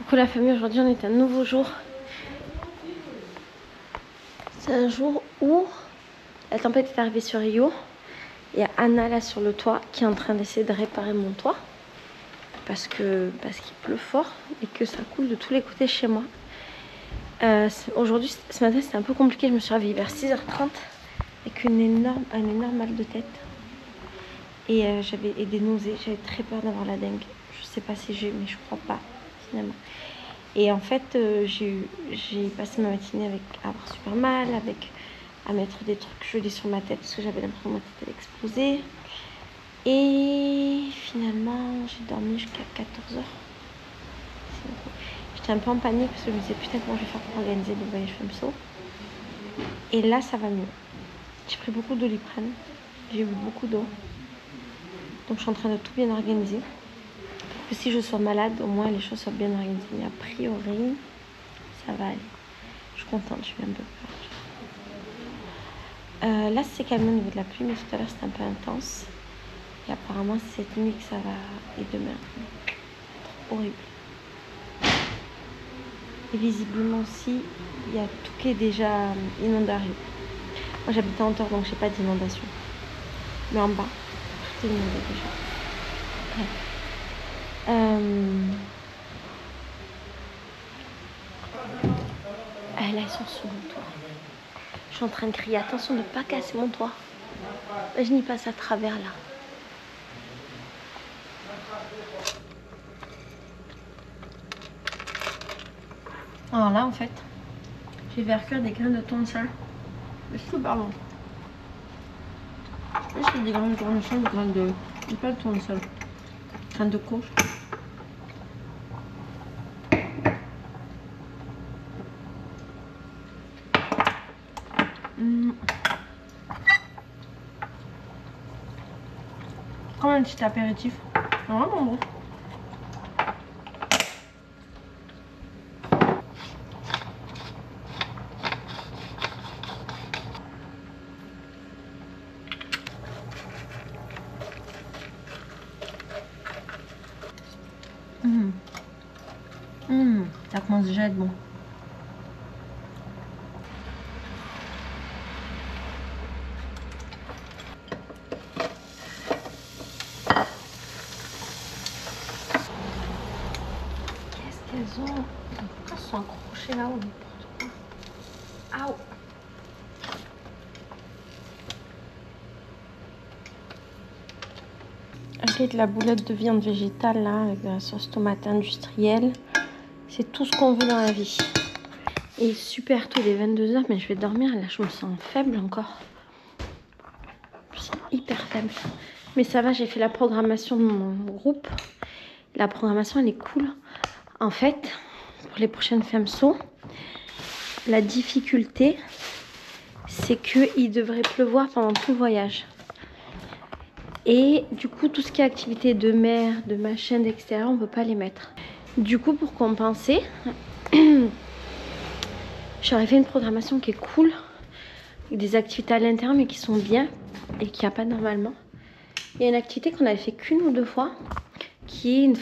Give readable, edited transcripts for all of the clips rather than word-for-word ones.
Coucou la famille, aujourd'hui on est un nouveau jour. C'est un jour où la tempête est arrivée sur Rio. Il y a Anna là sur le toit qui est en train d'essayer de réparer mon toit. Parce qu'il pleut fort et que ça coule de tous les côtés chez moi. Aujourd'hui, ce matin c'était un peu compliqué, je me suis réveillée vers 6h30 avec un énorme mal de tête. Et j'avais des nausées, j'avais très peur d'avoir la dengue. Je sais pas si j'ai, mais je crois pas finalement. Et en fait, j'ai passé ma matinée à avoir super mal, à mettre des trucs jolis sur ma tête parce que j'avais l'impression que ma tête allait exploser. Et finalement, j'ai dormi jusqu'à 14h. J'étais un peu en panique parce que je me disais putain comment je vais faire pour organiser le voyage FEMSO. Et là, ça va mieux. J'ai pris beaucoup de Doliprane, j'ai bu beaucoup d'eau. Donc je suis en train de tout bien organiser. Que si je sois malade, au moins les choses soient bien organisées. Mais a priori, ça va aller. Je suis contente, je suis un peu peur. Là, c'est calme au niveau de la pluie, mais tout à l'heure, c'était un peu intense. Et apparemment, c'est cette nuit que ça va. Et demain, horrible. Et visiblement aussi, il y a tout qui est déjà inondé. Moi, j'habite en hauteur, donc j'ai pas d'inondation. Mais en bas, tout est inondé déjà. Bref. Ah, là, ils sont sur mon toit. Je suis en train de crier attention de ne pas casser mon toit. Je n'y passe à travers là. Alors là, en fait, j'ai fait cuire des graines de tournesol. C'est super bon. Je sais des graines de tournesol, des graines de. Pas de tournesol. Graines de courge. Comme un petit apéritif. C'est vraiment bon. Ça commence déjà à être bon. Qu'est-ce qu'elles ont? Pourquoi elles sont accrochées là-haut? N'importe quoi. Aouh! Avec la boulette de viande végétale là, avec de la sauce tomate industrielle. C'est tout ce qu'on veut dans la vie. Et super tôt, il est 22h, mais je vais dormir. Là, je me sens faible encore. C'est hyper faible. Mais ça va, j'ai fait la programmation de mon groupe. La programmation, elle est cool. En fait, pour les prochaines FEMSO, la difficulté, c'est qu'il devrait pleuvoir pendant tout le voyage. Et du coup, tout ce qui est activité de mer, de machin, d'extérieur, on ne peut pas les mettre. Du coup, pour compenser, j'aurais fait une programmation qui est cool, avec des activités à l'intérieur, mais qui sont bien et qu'il n'y a pas normalement. Il y a une activité qu'on avait fait qu'une ou deux fois, qui est une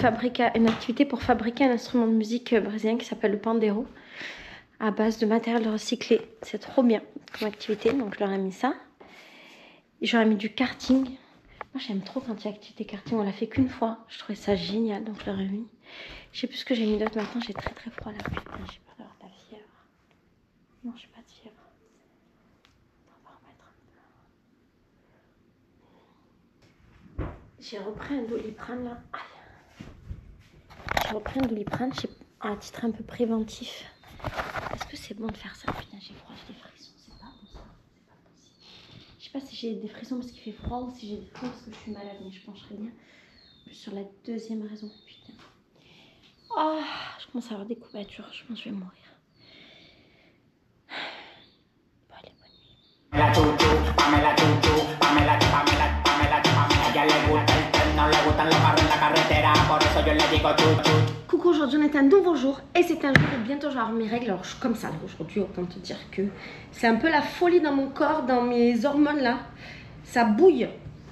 activité pour fabriquer un instrument de musique brésilien qui s'appelle le pandeiro, à base de matériel recyclé. C'est trop bien comme activité, donc je leur ai mis ça. Et j'aurais mis du karting. Moi, j'aime trop quand il y a activité karting. On l'a fait qu'une fois. Je trouvais ça génial, donc je leur ai mis. Je sais plus ce que j'ai mis d'autre maintenant. J'ai très très froid là. Putain, j'ai peur d'avoir de la fièvre. Non, j'ai pas de fièvre. On va remettre un peu. J'ai repris un Doliprane là. J'ai repris un Doliprane à titre un peu préventif. Est-ce que c'est bon de faire ça? Putain, j'ai froid, j'ai des frissons. C'est pas bon ça. C'est pas possible. Je sais pas si j'ai des frissons parce qu'il fait froid ou si j'ai des frissons parce que je suis malade, mais je pencherai bien. Sur la deuxième raison, putain. Oh, je commence à avoir des courbatures, je pense que je vais mourir. Bon, allez, bonne nuit. Coucou, aujourd'hui on est un nouveau jour et c'est un jour où bientôt je vais avoir mes règles. Alors je suis comme ça aujourd'hui, autant te dire que c'est un peu la folie dans mon corps, dans mes hormones là. Ça bouille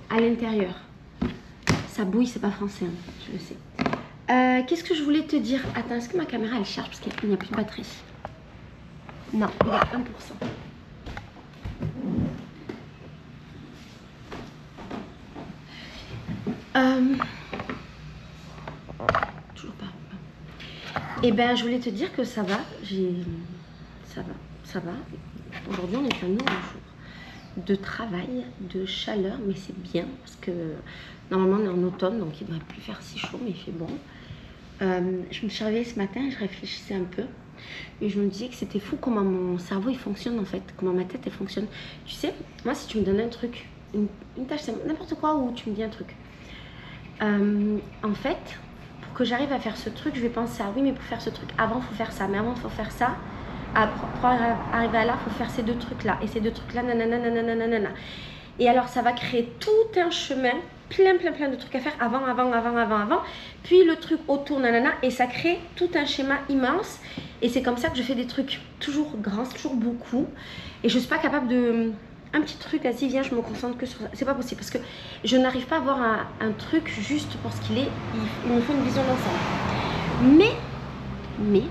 à l'intérieur. Ça bouille, c'est pas français, hein, je le sais. Qu'est-ce que je voulais te dire? Attends, est-ce que ma caméra elle charge parce qu'il n'y a plus de batterie? Non, il y a 1%. Toujours pas. Et ben, je voulais te dire que ça va. Ça va. Aujourd'hui, on est un nouveau jour de travail, de chaleur, mais c'est bien parce que normalement on est en automne, donc il ne devrait plus faire si chaud, mais il fait bon. Je me suis réveillée ce matin et je réfléchissais un peu et je me disais que c'était fou comment mon cerveau il fonctionne en fait, comment ma tête elle fonctionne. Tu sais, moi si tu me donnes un truc, une tâche, n'importe quoi, ou tu me dis un truc, en fait, pour que j'arrive à faire ce truc, je vais penser à oui, mais pour faire ce truc, avant il faut faire ça, mais avant il faut faire ça. Pour arriver à là, il faut faire ces deux trucs-là. Et ces deux trucs-là, nanana. Et alors, ça va créer tout un chemin, plein de trucs à faire avant. Puis le truc autour, nanana. Et ça crée tout un schéma immense. Et c'est comme ça que je fais des trucs toujours grands, toujours beaucoup. Et je ne suis pas capable de... Un petit truc, vas-y, viens, je me concentre que sur ça. C'est pas possible parce que je n'arrive pas à avoir un truc juste pour ce qu'il est. Il me faut une vision d'ensemble. Mais,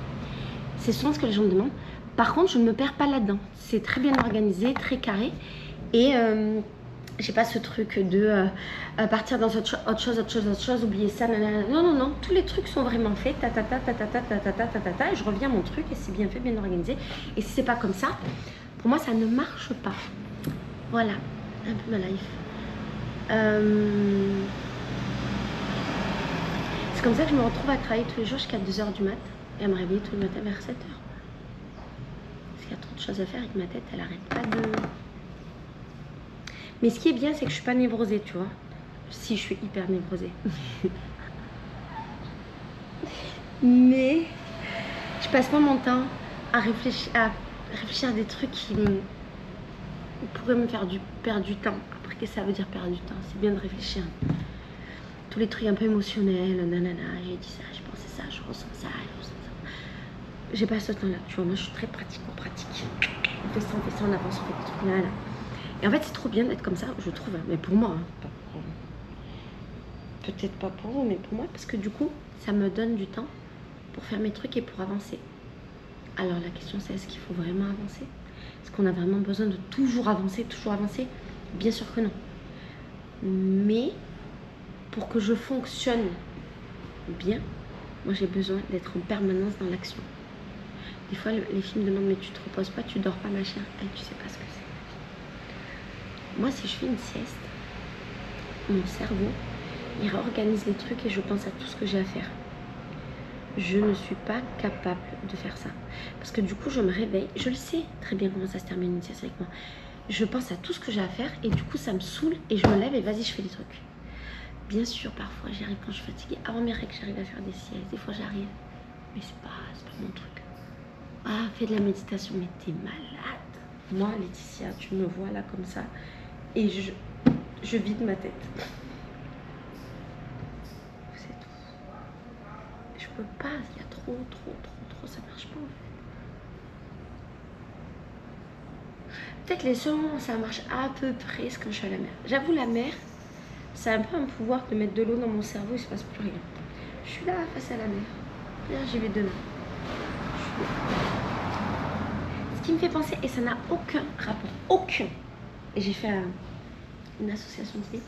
c'est souvent ce que les gens me demandent. Par contre, je ne me perds pas là-dedans. C'est très bien organisé, très carré. Et j'ai pas ce truc de partir dans autre chose, oublier ça. Nanana. Non. Tous les trucs sont vraiment faits. Et je reviens à mon truc et c'est bien fait, bien organisé. Et si c'est pas comme ça, pour moi, ça ne marche pas. Voilà, un peu ma life. C'est comme ça que je me retrouve à travailler tous les jours jusqu'à 2 h du mat et à me réveiller tous les matins vers 7 h. Il y a trop de choses à faire et que ma tête elle arrête pas de... Mais ce qui est bien c'est que je suis pas névrosée, tu vois. Si, je suis hyper névrosée. Mais je passe pas mon temps à réfléchir à des trucs qui pourraient me faire perdre du temps. Après, qu'est-ce que ça veut dire perdre du temps? C'est bien de réfléchir. Tous les trucs un peu émotionnels, nanana, j'ai dit ça, j'ai pensé ça, je ressens ça. J'ai pas ce temps-là, tu vois, moi je suis très pratico-pratique. On fait ça, on avance, on fait des trucs là. Et en fait, c'est trop bien d'être comme ça, je trouve, mais pour moi, hein, peut-être pas pour vous, mais pour moi, parce que du coup, ça me donne du temps pour faire mes trucs et pour avancer. Alors la question c'est, est-ce qu'il faut vraiment avancer? Est-ce qu'on a vraiment besoin de toujours avancer? Bien sûr que non. Mais pour que je fonctionne bien, moi j'ai besoin d'être en permanence dans l'action. Des fois, les filles me demandent, mais tu te reposes pas, tu dors pas, machin. Et tu sais pas ce que c'est. Moi, si je fais une sieste, mon cerveau, il réorganise les trucs et je pense à tout ce que j'ai à faire. Je ne suis pas capable de faire ça. Parce que du coup, je me réveille. Je le sais très bien comment ça se termine une sieste avec moi. Je pense à tout ce que j'ai à faire et du coup, ça me saoule et je me lève et vas-y, je fais des trucs. Bien sûr, parfois, j'y arrive quand je suis fatiguée. Avant mes règles, j'arrive à faire des siestes. Des fois, j'arrive. Mais c'est pas mon truc. Ah, fais de la méditation, mais t'es malade. Moi, Laetitia, tu me vois là comme ça et je vide ma tête. C'est tout. Je peux pas, il y a trop, ça marche pas en fait. Peut-être les seuls moments où ça marche à peu près, c'est quand je suis à la mer. J'avoue, la mer, c'est un peu un pouvoir de mettre de l'eau dans mon cerveau, il se passe plus rien. Je suis là face à la mer. Bien, j'y vais demain. Ce qui me fait penser, et ça n'a aucun rapport, aucun. Et j'ai fait une association de livres.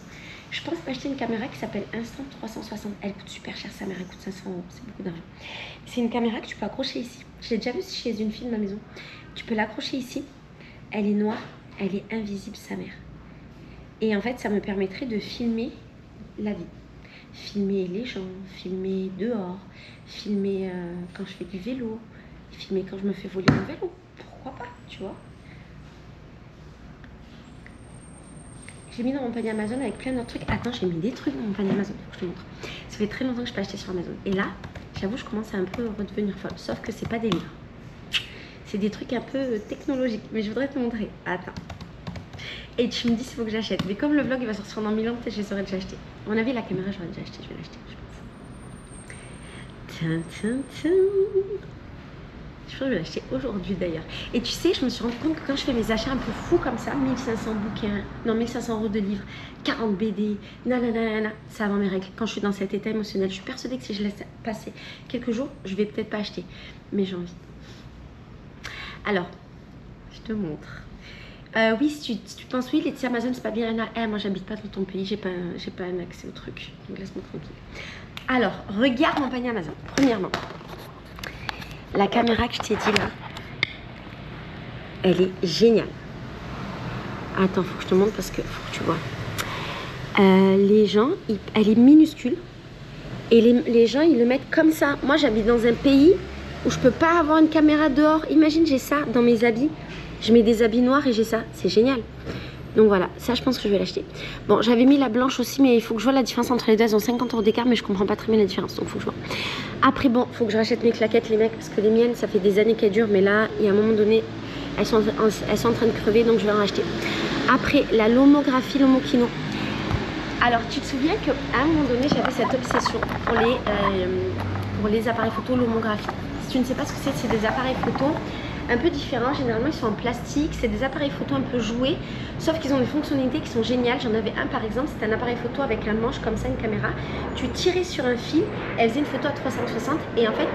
Je pense m'acheter une caméra qui s'appelle Instant 360. Elle coûte super cher, sa mère, elle coûte 500 €, c'est beaucoup d'argent. C'est une caméra que tu peux accrocher ici. Je l'ai déjà vue chez une fille de ma maison. Tu peux l'accrocher ici. Elle est noire, elle est invisible, sa mère. Et en fait, ça me permettrait de filmer la vie. Filmer les gens, filmer dehors, filmer quand je fais du vélo, filmer quand je me fais voler mon vélo. Pourquoi pas, tu vois? J'ai mis dans mon panier Amazon avec plein d'autres trucs. Attends, j'ai mis des trucs dans mon panier Amazon. Je te montre. Ça fait très longtemps que je peux acheter sur Amazon. Et là, j'avoue, je commence à un peu redevenir folle. Sauf que c'est pas des livres. C'est des trucs un peu technologiques. Mais je voudrais te montrer. Attends. Et tu me dis s'il faut que j'achète. Mais comme le vlog il va sortir dans 1000 ans, peut-être que je les aurais déjà achetés. À mon avis, la caméra, j'aurais déjà acheté. Je vais l'acheter, je pense. Tiens. Je pense que je vais l'acheter aujourd'hui d'ailleurs. Et tu sais, je me suis rendu compte que quand je fais mes achats un peu fous comme ça, 1500 bouquins, non 1500 € de livres, 40 BD, nanana, ça avant mes règles. Quand je suis dans cet état émotionnel, je suis persuadée que si je laisse passer quelques jours, je vais peut-être pas acheter. Mais j'ai envie. Alors, je te montre. Oui, si tu penses, oui, Laetitia Amazon, c'est pas bien, Anna. Moi, j'habite pas dans ton pays, j'ai pas un accès au truc. Donc, laisse-moi tranquille. Alors, regarde mon panier Amazon. Premièrement, la caméra que je t'ai dit là, elle est géniale. Attends, faut que je te montre parce que faut que tu vois. Les gens, elle est minuscule. Et les gens, ils le mettent comme ça. Moi, j'habite dans un pays où je peux pas avoir une caméra dehors. Imagine, j'ai ça dans mes habits. Je mets des habits noirs et j'ai ça. C'est génial. Donc voilà, ça je pense que je vais l'acheter. Bon, j'avais mis la blanche aussi, mais il faut que je vois la différence entre les deux. Elles ont 50 € d'écart, mais je comprends pas très bien la différence. Donc faut que je vois. Après, bon, faut que je rachète mes claquettes, les mecs, parce que les miennes, ça fait des années qu'elles durent. Mais là, il y a un moment donné, elles sont en train de crever, donc je vais en racheter. Après, la lomographie, l'Omokino. Alors, tu te souviens qu'à un moment donné, j'avais cette obsession pour les appareils photo, l'homographie. Si tu ne sais pas ce que c'est des appareils photo un peu différents. Généralement, ils sont en plastique. C'est des appareils photo un peu joués, sauf qu'ils ont des fonctionnalités qui sont géniales. J'en avais un, par exemple, c'était un appareil photo avec un manche comme ça, une caméra. Tu tirais sur un fil, elle faisait une photo à 360. Et en fait,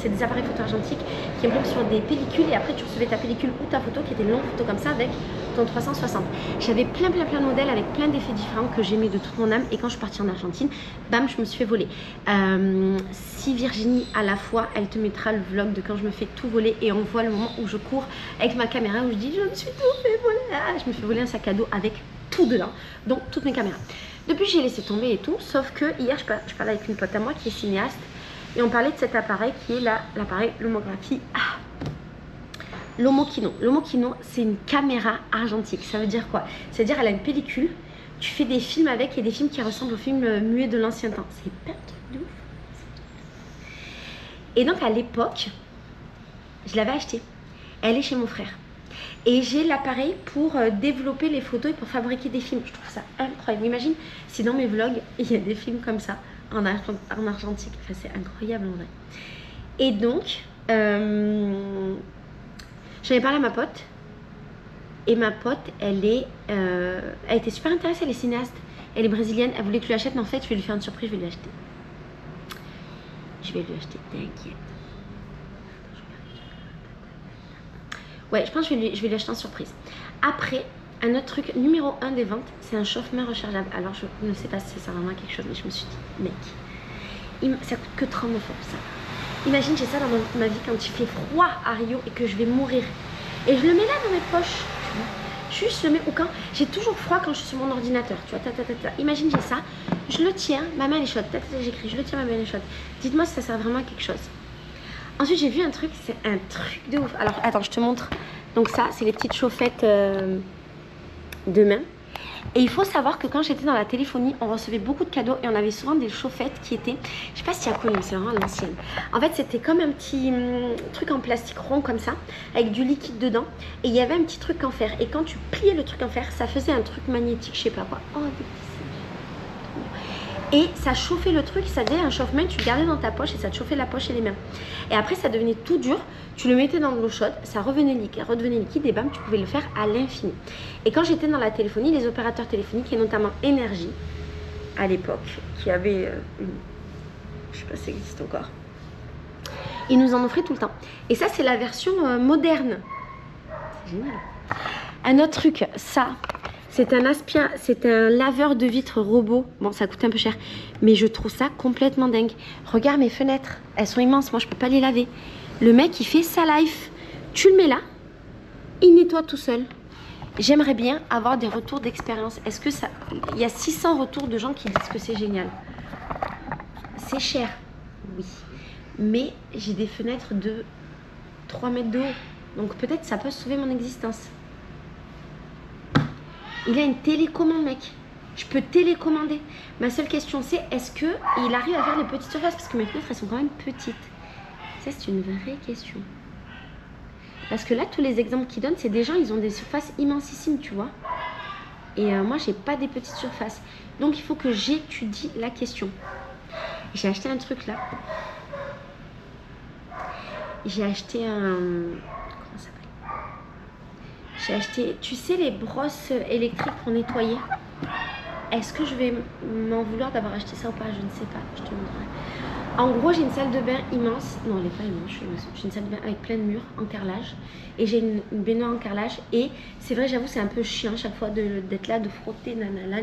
c'est des appareils photo argentiques qui impriment sur des pellicules. Et après, tu recevais ta pellicule ou ta photo qui était une longue photo comme ça avec ton 360. J'avais plein de modèles avec plein d'effets différents que j'aimais de toute mon âme. Et quand je suis partie en Argentine, bam, je me suis fait voler. Si Virginie à la fois, elle te mettra le vlog de quand je me fais tout voler et on voit le moment où je cours avec ma caméra où je dis je me suis tout fait voler. Ah, je me fais voler un sac à dos avec tout dedans, donc toutes mes caméras. Depuis j'ai laissé tomber et tout, sauf que hier je parlais avec une pote à moi qui est cinéaste et on parlait de cet appareil qui est l'appareil Lomographie. L'Omokino. L'Omokino, c'est une caméra argentique. Ça veut dire quoi? C'est-à-dire elle a une pellicule, tu fais des films avec et des films qui ressemblent aux films muets de l'ancien temps. C'est pas un truc de ouf. Et donc à l'époque, je l'avais acheté. Elle est chez mon frère. Et j'ai l'appareil pour développer les photos et pour fabriquer des films. Je trouve ça incroyable. Imagine si dans mes vlogs, il y a des films comme ça, en argentique. Enfin, c'est incroyable en vrai. Et donc, j'en ai parlé à ma pote. Et ma pote, elle était super intéressée, elle est cinéaste. Elle est brésilienne, elle voulait que je lui achète, mais en fait, je vais lui faire une surprise, je vais lui acheter. Je vais lui acheter, t'inquiète. Ouais, je pense que je vais lui acheter en surprise. Après, un autre truc, numéro 1 des ventes, c'est un chauffe-main rechargeable. Alors, je ne sais pas si ça sert vraiment à quelque chose, mais je me suis dit, mec, ça coûte que 39 € ça. Imagine, j'ai ça dans ma vie quand il fait froid à Rio et que je vais mourir. Et je le mets là dans mes poches, tu vois. Juste, je le mets au camp. J'ai toujours froid quand je suis sur mon ordinateur, tu vois. Imagine, j'ai ça, je le tiens, ma main elle est chaude. J'écris, je le tiens, ma main elle est chaude. Dites-moi si ça sert vraiment à quelque chose. Ensuite, j'ai vu un truc, c'est un truc de ouf. Alors, attends, je te montre. Donc ça, c'est les petites chauffettes de main. Et il faut savoir que quand j'étais dans la téléphonie, on recevait beaucoup de cadeaux et on avait souvent des chauffettes qui étaient, je sais pas si tu as connu, c'est vraiment l'ancienne. En fait, c'était comme un petit truc en plastique rond comme ça, avec du liquide dedans. Et il y avait un petit truc en fer. Et quand tu pliais le truc en fer, ça faisait un truc magnétique, je sais pas quoi. Oh, des petits. Et ça chauffait le truc, ça faisait un chauffe-main, tu le gardais dans ta poche et ça te chauffait la poche et les mains. Et après, ça devenait tout dur, tu le mettais dans de l'eau chaude, ça redevenait liquide et bam, tu pouvais le faire à l'infini. Et quand j'étais dans la téléphonie, les opérateurs téléphoniques et notamment Énergie, à l'époque, qui avait je sais pas si ça existe encore, ils nous en offraient tout le temps. Et ça, c'est la version moderne. C'est génial. Un autre truc, ça... C'est un laveur de vitres robot. Bon, ça coûte un peu cher, mais je trouve ça complètement dingue. Regarde mes fenêtres, elles sont immenses. Moi, je peux pas les laver. Le mec, il fait sa life. Tu le mets là, il nettoie tout seul. J'aimerais bien avoir des retours d'expérience. Est-ce que ça... Il y a 600 retours de gens qui disent que c'est génial. C'est cher, oui. Mais j'ai des fenêtres de 3 mètres de haut. Donc peut-être ça peut sauver mon existence. Il a une télécommande, mec. Je peux télécommander. Ma seule question, c'est est-ce qu'il arrive à faire les petites surfaces? Parce que mes fenêtres, elles sont quand même petites. Ça, c'est une vraie question. Parce que là, tous les exemples qu'il donne, c'est des gens, ils ont des surfaces immensissimes, tu vois. Et moi, j'ai pas des petites surfaces. Donc, il faut que j'étudie la question. J'ai acheté un truc là. j'ai acheté un... Comment ça s'appelle? J'ai acheté, tu sais, les brosses électriques pour nettoyer. Est-ce que je vais m'en vouloir d'avoir acheté ça ou pas? Je ne sais pas, je te montrerai. En gros, j'ai une salle de bain immense. Non, elle n'est pas immense, j'ai une salle de bain avec plein de murs en carrelage. Et j'ai une baignoire en carrelage. Et c'est vrai, j'avoue, c'est un peu chiant chaque fois d'être là, de frotter, nanana,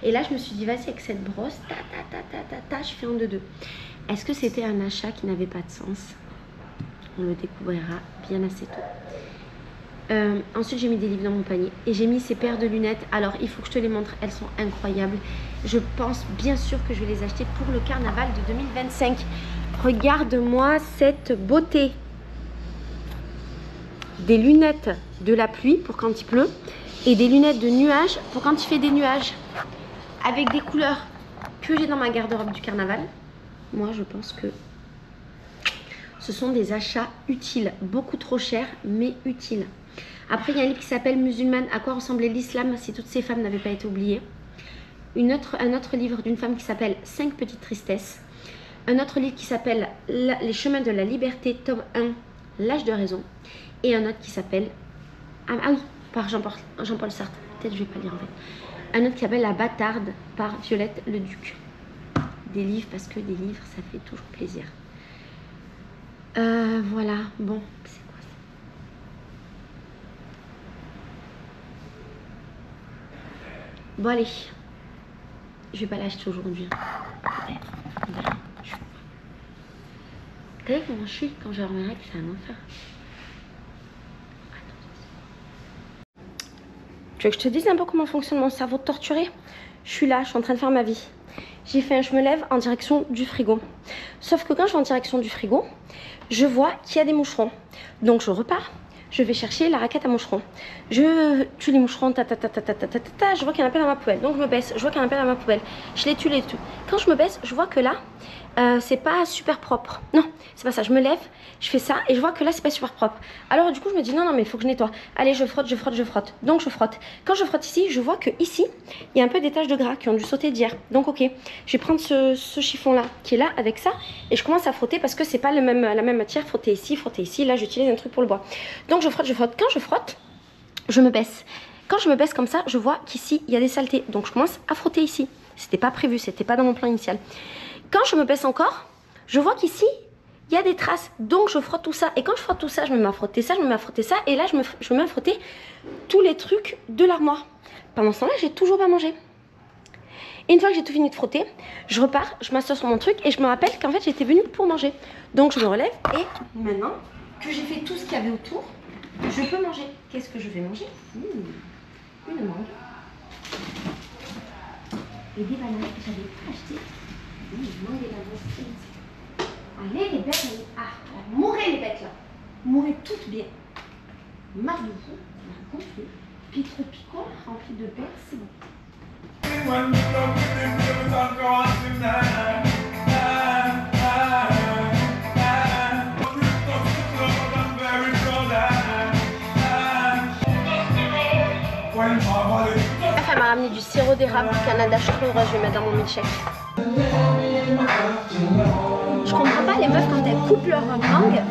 et là, je me suis dit, vas-y, avec cette brosse, je fais un de deux. Est-ce que c'était un achat qui n'avait pas de sens? On le découvrira bien assez tôt. Ensuite, j'ai mis des livres dans mon panier et j'ai mis ces paires de lunettes. Alors, il faut que je te les montre, elles sont incroyables. Je pense bien sûr que je vais les acheter pour le carnaval de 2025. Regarde-moi cette beauté. Des lunettes de la pluie pour quand il pleut et des lunettes de nuages pour quand il fait des nuages. Avec des couleurs que j'ai dans ma garde-robe du carnaval. Moi, je pense que ce sont des achats utiles. Beaucoup trop chers, mais utiles. Après, il y a un livre qui s'appelle Musulmane, à quoi ressemblait l'islam si toutes ces femmes n'avaient pas été oubliées. Un autre livre d'une femme qui s'appelle 5 petites tristesses. Un autre livre qui s'appelle Les chemins de la liberté, tome 1, l'âge de raison. Et un autre qui s'appelle... Ah oui, par Jean-Paul Sartre. Peut-être je ne vais pas lire en fait. Un autre qui s'appelle La bâtarde par Violette Leduc. Des livres, parce que des livres, ça fait toujours plaisir. Voilà, bon, c'est quoi ça? Bon allez, je vais pas l'acheter aujourd'hui. Peut-être. T'as vu comment je suis quand j'ai mes règles, c'est un enfer. Tu veux que je te dise un peu comment fonctionne mon cerveau torturé? Je suis là, je suis en train de faire ma vie. Je me lève en direction du frigo. Sauf que quand je vais en direction du frigo, je vois qu'il y a des moucherons. Donc je repars, je vais chercher la raquette à moucherons. Je tue les moucherons, je vois qu'il y en a plein dans ma poubelle. Donc je me baisse, je vois qu'il y en a plein dans ma poubelle. Je les tue, Quand je me baisse, je vois que là, c'est pas super propre. Non, c'est pas ça. Je me lève, je fais ça et je vois que là, c'est pas super propre. Alors du coup, je me dis non, mais il faut que je nettoie. Allez, je frotte, je frotte, je frotte. Donc je frotte. Quand je frotte ici, je vois que ici, il y a un peu des taches de gras qui ont dû sauter d'hier. Donc ok, je vais prendre ce chiffon-là qui est là avec ça et je commence à frotter parce que c'est pas la même matière. Frotter ici, frotter ici. Là, j'utilise un truc pour le bois. Donc je frotte, je frotte. Quand je frotte, je me baisse. Quand je me baisse comme ça, je vois qu'ici, il y a des saletés. Donc je commence à frotter ici. C'était pas prévu, c'était pas dans mon plan initial. Quand je me baisse encore, je vois qu'ici, il y a des traces. Donc je frotte tout ça. Et quand je frotte tout ça, je me mets à frotter ça, je me mets à frotter ça. Et là, je me mets à frotter tous les trucs de l'armoire. Pendant ce temps-là, j'ai toujours pas mangé. Et une fois que j'ai tout fini de frotter, je repars, je m'assois sur mon truc et je me rappelle qu'en fait, j'étais venue pour manger. Donc je me relève et maintenant que j'ai fait tout ce qu'il y avait autour, je peux manger. Qu'est-ce que je vais manger? Une mangue. Et des bananes que j'avais pas achetées. Une mangue et la bananes. Allez les bêtes, mourrez les bêtes là. Mourrez toutes bien. Marre de vous, on a compris. Puis trop picot, rempli de bêtes, c'est bon. Elle m'a ramené du sirop d'érable du Canada, je suis trop heureuse, je vais mettre dans mon milkshake. Je comprends pas les meufs quand elles coupent leur mangue.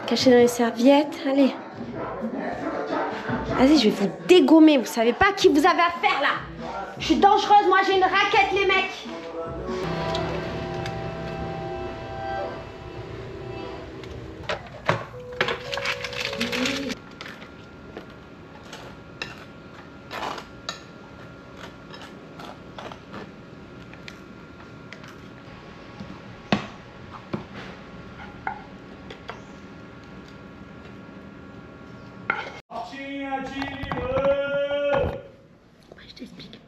Caché dans les serviettes, allez. Vas-y, je vais vous dégommer, vous savez pas à qui vous avez affaire là. Je suis dangereuse, moi j'ai une raquette les mecs. Je t'explique.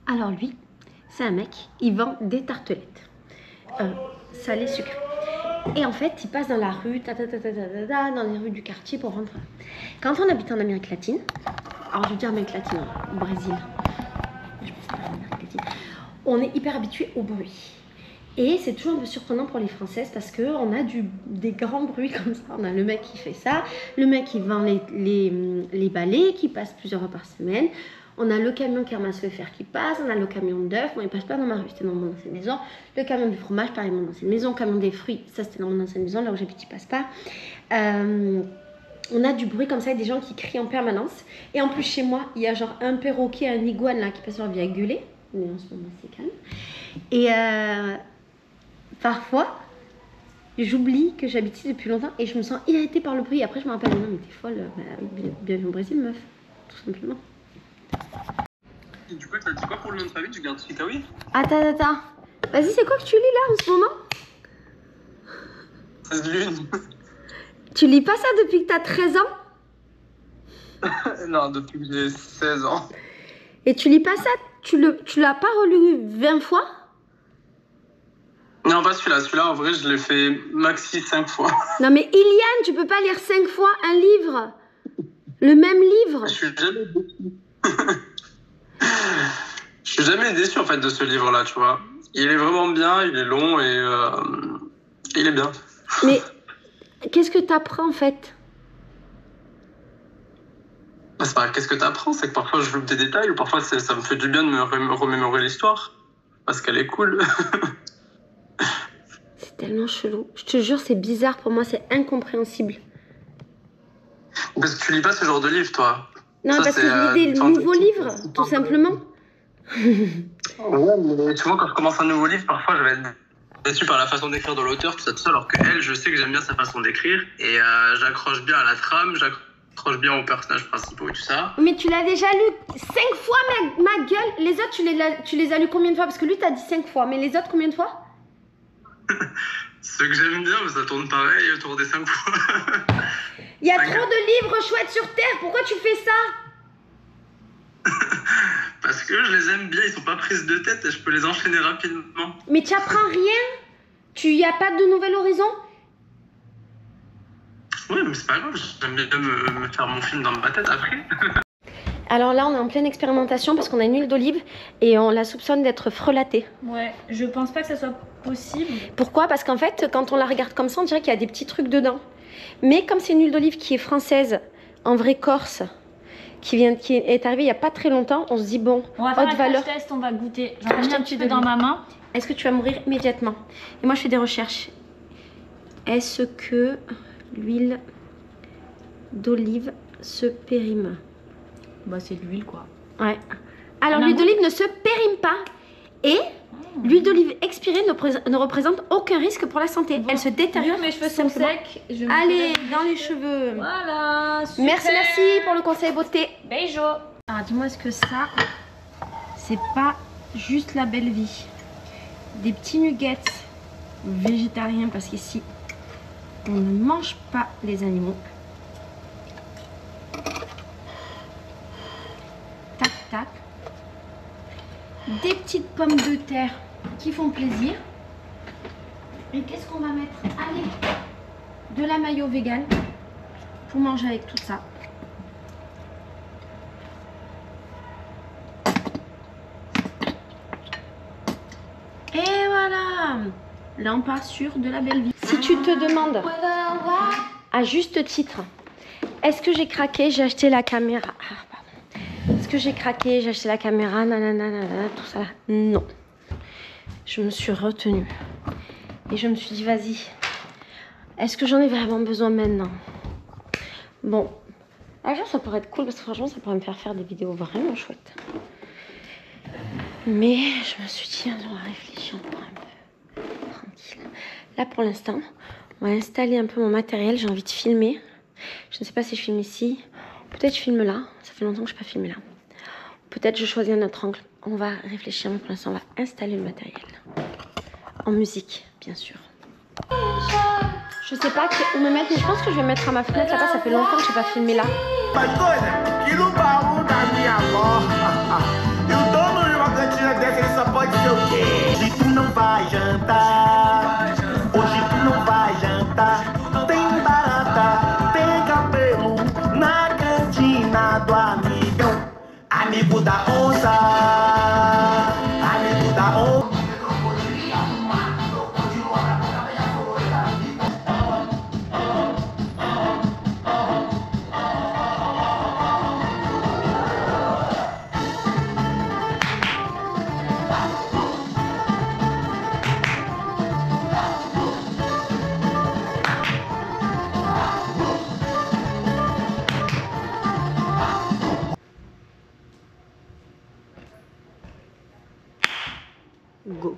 Alors lui, c'est un mec, il vend des tartelettes salées sucrées. Et en fait, il passe dans la rue, dans les rues du quartier pour vendre. Quand on habite en Amérique latine, alors je veux dire Amérique latine, au Brésil, on est hyper habitué au bruit. Et c'est toujours un peu surprenant pour les Françaises parce qu'on a des grands bruits comme ça. On a le mec qui fait ça, le mec qui vend les balais, qui passe plusieurs fois par semaine. On a le camion qui ramasse le fer qui passe, on a le camion d'œufs, bon il passe pas dans ma rue, c'était dans mon ancienne maison. Le camion du fromage, pareil, mon ancienne maison. Le camion des fruits, ça c'était dans mon ancienne maison, là où j'habite il passe pas. On a du bruit comme ça, et des gens qui crient en permanence. Et en plus chez moi, il y a genre un perroquet, un iguane là qui passe leur vie à gueuler. Mais en ce moment c'est calme. Et parfois, j'oublie que j'habite ici depuis longtemps et je me sens irritée par le bruit. Après je me rappelle, non mais t'es folle, bah, bienvenue au Brésil meuf, tout simplement. Et du coup, t'as dit quoi pour le nom de famille? Tu gardes Chikawi? Attends. Vas-y, c'est quoi que tu lis là en ce moment? 16 lunes. Tu lis pas ça depuis que t'as 13 ans? Non, depuis que j'ai 16 ans. Et tu lis pas ça? Tu l'as pas relu 20 fois? Non, pas celui-là. Celui-là, en vrai, je l'ai fait maxi 5 fois. Non mais Iliane, tu peux pas lire 5 fois un livre. Le même livre. Je suis jamais déçu. Je suis jamais déçu en fait de ce livre-là, tu vois. Il est vraiment bien, il est long et il est bien. Mais qu'est-ce que t'apprends en fait? Bah, c'est pas qu'est-ce que t'apprends, c'est que parfois je loupe des détails ou parfois ça me fait du bien de me remémorer l'histoire parce qu'elle est cool. C'est tellement chelou. Je te jure, c'est bizarre pour moi, c'est incompréhensible. Parce que tu lis pas ce genre de livre, toi. Non, Ça, parce que je lis des nouveaux livres, tout simplement. Ouais, mais tu vois, quand je commence un nouveau livre, parfois je vais être déçu par la façon d'écrire de l'auteur, tout ça, alors que elle, je sais que j'aime bien sa façon d'écrire et j'accroche bien à la trame, j'accroche bien aux personnages principaux et tout ça. Mais tu l'as déjà lu 5 fois, ma gueule. Les autres, tu les as lus combien de fois? Parce que lui, t'as dit 5 fois, mais les autres, combien de fois? Ceux que j'aime bien, ça tourne pareil autour des 5 fois. Il y a trop de livres chouettes sur Terre, pourquoi tu fais ça? Parce que je les aime bien, ils sont pas prises de tête et je peux les enchaîner rapidement. Mais tu apprends rien? Tu y as pas de nouvel horizon? Ouais, mais c'est pas grave, j'aime bien me faire mon film dans ma tête après. Alors là, on est en pleine expérimentation parce qu'on a une huile d'olive et on la soupçonne d'être frelatée. Ouais, je pense pas que ça soit possible. Pourquoi? Parce qu'en fait, quand on la regarde comme ça, on dirait qu'il y a des petits trucs dedans. Mais comme c'est une huile d'olive qui est française, en vrai corse, qui est arrivée il y a pas très longtemps, on se dit bon, On va faire haute un valeur. test, on va goûter. J'en ai mis un petit peu dans ma main. Est-ce que tu vas mourir immédiatement? Et moi, je fais des recherches. Est-ce que l'huile d'olive se périme? Bah c'est de l'huile quoi. Ouais. Alors l'huile d'olive ne se périme pas et l'huile d'olive expirée ne représente aucun risque pour la santé. Bon. Elle se détériore. Mes cheveux sont secs. Allez, dans les cheveux. Voilà, super. Merci pour le conseil beauté. Bisous. Alors dis-moi, est-ce que ça, c'est pas juste la belle vie? Des petits nuggets végétariens parce qu'ici, on ne mange pas les animaux. Tac, tac. Des petites pommes de terre qui font plaisir. Et qu'est-ce qu'on va mettre? Allez, de la mayo vegan pour manger avec tout ça. Et voilà. Là, on part sur de la belle vie. Si tu te demandes, à juste titre, est-ce que j'ai craqué? J'ai acheté la caméra. Ah, pardon. Est-ce que j'ai craqué? J'ai acheté la caméra, nanana, tout ça. Non. Je me suis retenue. Et je me suis dit, vas-y. Est-ce que j'en ai vraiment besoin maintenant? Bon. Alors, ça pourrait être cool parce que franchement, ça pourrait me faire des vidéos vraiment chouettes. Mais je me suis dit, on va réfléchir encore un peu. Tranquille. Là, pour l'instant, on va installer un peu mon matériel. J'ai envie de filmer. Je ne sais pas si je filme ici. Peut-être je filme là. Ça fait longtemps que je n'ai pas filmé là. Peut-être je choisis un autre angle. On va réfléchir, mais pour l'instant, on va installer le matériel. En musique, bien sûr. Je sais pas où me mettre, mais je pense que je vais me mettre à ma fenêtre là-bas. Ça fait longtemps que je n'ai pas filmé là. Hoje tu não vai jantar, hoje tu não vai jantar. Tem barata, tem cabelo na cantina do amigão. Amigo da onça, amigo da Go.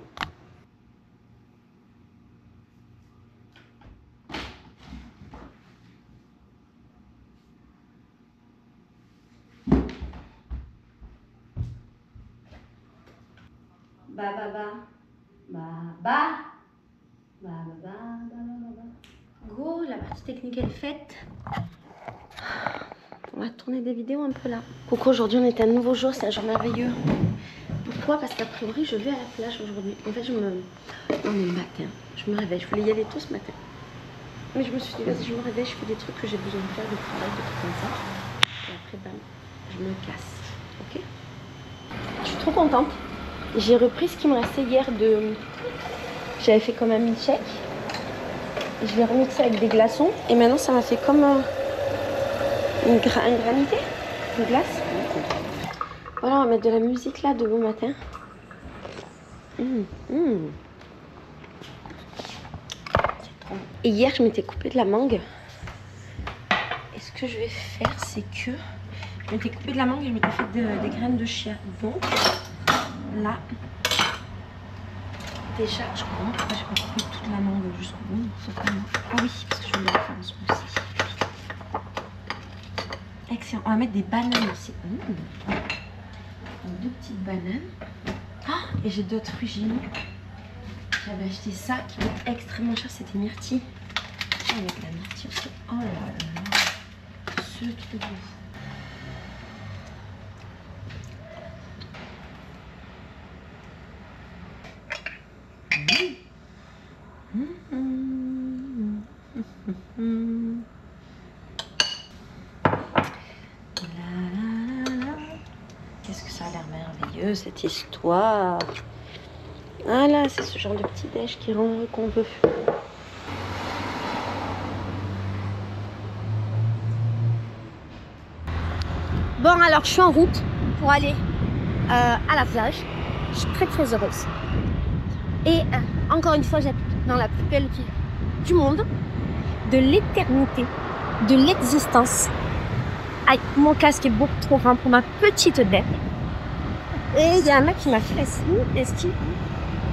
Go, la partie technique elle est faite. On va tourner des vidéos un peu là. Coucou, aujourd'hui on est un nouveau jour, c'est un jour merveilleux. Pourquoi? Parce qu'a priori je vais à la plage aujourd'hui. En fait on est le matin, je me réveille, je voulais y aller tôt ce matin. Mais je me suis dit vas-y je me réveille, je fais des trucs que j'ai besoin de faire, des travail, des trucs comme ça. Et après bam, je me casse. Ok? Je suis trop contente. J'ai repris ce qui me restait hier de... J'avais fait comme un milkshake. Je l'ai remixé avec des glaçons. Et maintenant, ça m'a fait comme un granité de glace. Voilà, on va mettre de la musique là de bon matin. C'est trop bon. Et hier, je m'étais coupé de la mangue. Et ce que je vais faire, c'est que... Je m'étais coupé de la mangue et je m'étais fait des graines de chia. Donc, là... Déjà, je comprends pourquoi j'ai pas coupé toute la mangue jusqu'au bout. Ah oui, parce que je voulais faire un smoothie. Excellent. On va mettre des bananes aussi. Deux petites bananes. Ah, et j'ai d'autres fruits géniaux. J'avais acheté ça qui coûte extrêmement cher. C'était myrtille. On va mettre la myrtille aussi. Oh là là. Ce truc de fou. Qu'est-ce que ça a l'air merveilleux cette histoire. Voilà, c'est ce genre de petit déj qui rend heureux qu'on veut. Bon alors je suis en route pour aller à la plage. Je suis très très heureuse. Et encore une fois, j'habite dans la plus belle ville du monde, de l'éternité, de l'existence. Aïe, mon casque est beaucoup trop grand pour ma petite tête. Et il y a un mec qui m'a fait la signe. Est-ce qu'il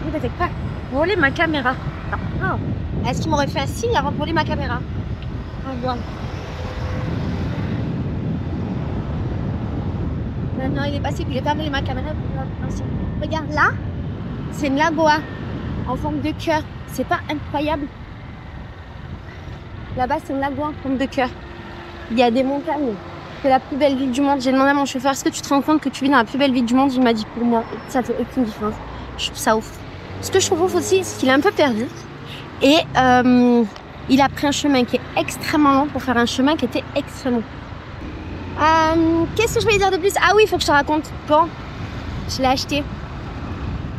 ne devait pas voler ma caméra? Non. Est-ce qu'il m'aurait fait un signe avant de voler ma caméra? Voilà. Non, il est passé, puis il n'a pas volé ma caméra. Regarde là, c'est une lagoa en forme de cœur. C'est pas incroyable? Là-bas, c'est une lagoa en forme de cœur. Il y a des montagnes. C'est la plus belle ville du monde. J'ai demandé à mon chauffeur, est-ce que tu te rends compte que tu vis dans la plus belle ville du monde? Il m'a dit, pour moi, ça fait aucune différence. Je trouve ça ouf. Ce que je trouve ouf aussi, c'est qu'il est un peu perdu. Et il a pris un chemin qui est extrêmement long pour faire un chemin qui était extrêmement long. Qu'est-ce que je voulais dire de plus? Ah oui, il faut que je te raconte. Bon, je l'ai acheté.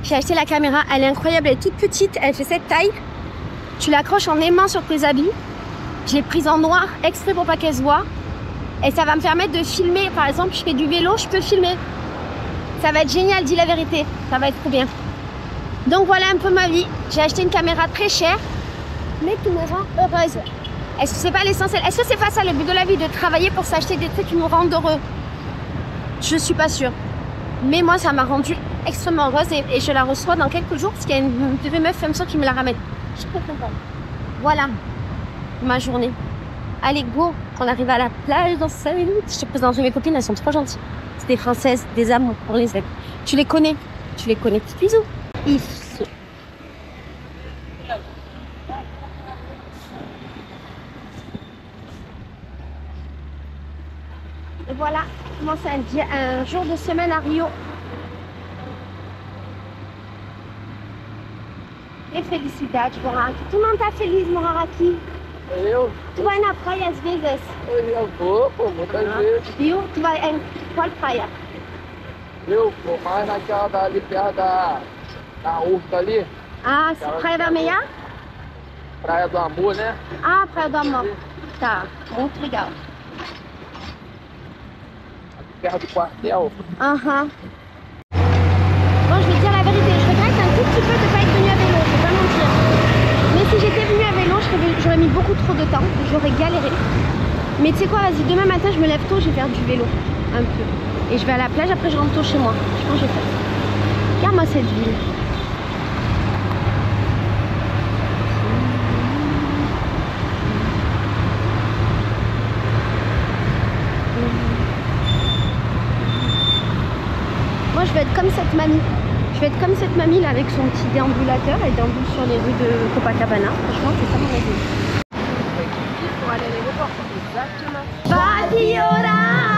J'ai acheté la caméra. Elle est incroyable. Elle est toute petite. Elle fait cette taille. Tu l'accroches en aimant sur tes habits. Je l'ai prise en noir, exprès pour pas qu'elle se voie. Et ça va me permettre de filmer. Par exemple, je fais du vélo, je peux filmer. Ça va être génial, dis la vérité. Ça va être trop bien. Donc voilà un peu ma vie. J'ai acheté une caméra très chère, mais qui me rend heureuse. Est-ce que c'est pas l'essentiel? Est-ce que c'est pas ça le but de la vie, de travailler pour s'acheter des trucs qui nous rendent heureux? Je suis pas sûre. Mais moi, ça m'a rendue extrêmement heureuse et je la reçois dans quelques jours parce qu'il y a une petite meuf comme ça qui me la ramène. Je suis très contente. Voilà ma journée. Allez, go, on arrive à la plage dans 5 minutes. Je te présenterai mes copines, elles sont trop gentilles. C'est des Françaises, des amours pour les aides. Tu les connais? Tu les connais? Petits bisous. Et voilà, comment c'est un jour de semaine à Rio. E felicidade, Moraraki. Tu não tá feliz, Moraraki? Eu? Tu vai na praia às vezes? Eu vou, pô, muitas vezes. Viu? Tu vai em qual praia? Eu vou mais naquela dali perto da Urca ali. Ah, Praia Vermelha? Praia do Amor, né? Ah, Praia do Amor. Tá, muito legal. Perto do quartel. Bon, je vais te dire la vérité, je regrette un tout petit peu de ne pas être venue à vélo, je vais pas mentir. Mais si j'étais venue à vélo, j'aurais mis beaucoup trop de temps, j'aurais galéré. Mais tu sais quoi, vas-y, demain matin je me lève tôt, je vais faire du vélo, un peu. Et je vais à la plage, après je rentre tôt chez moi. Je pense que je vais faire ça. Regarde-moi cette ville. veux être comme cette mamie. Je vais être comme cette mamie là avec son petit déambulateur. Elle déambule sur les rues de Copacabana. Franchement, c'est ça mon rêve. Pour aller à l'aéroport. Exactement. Va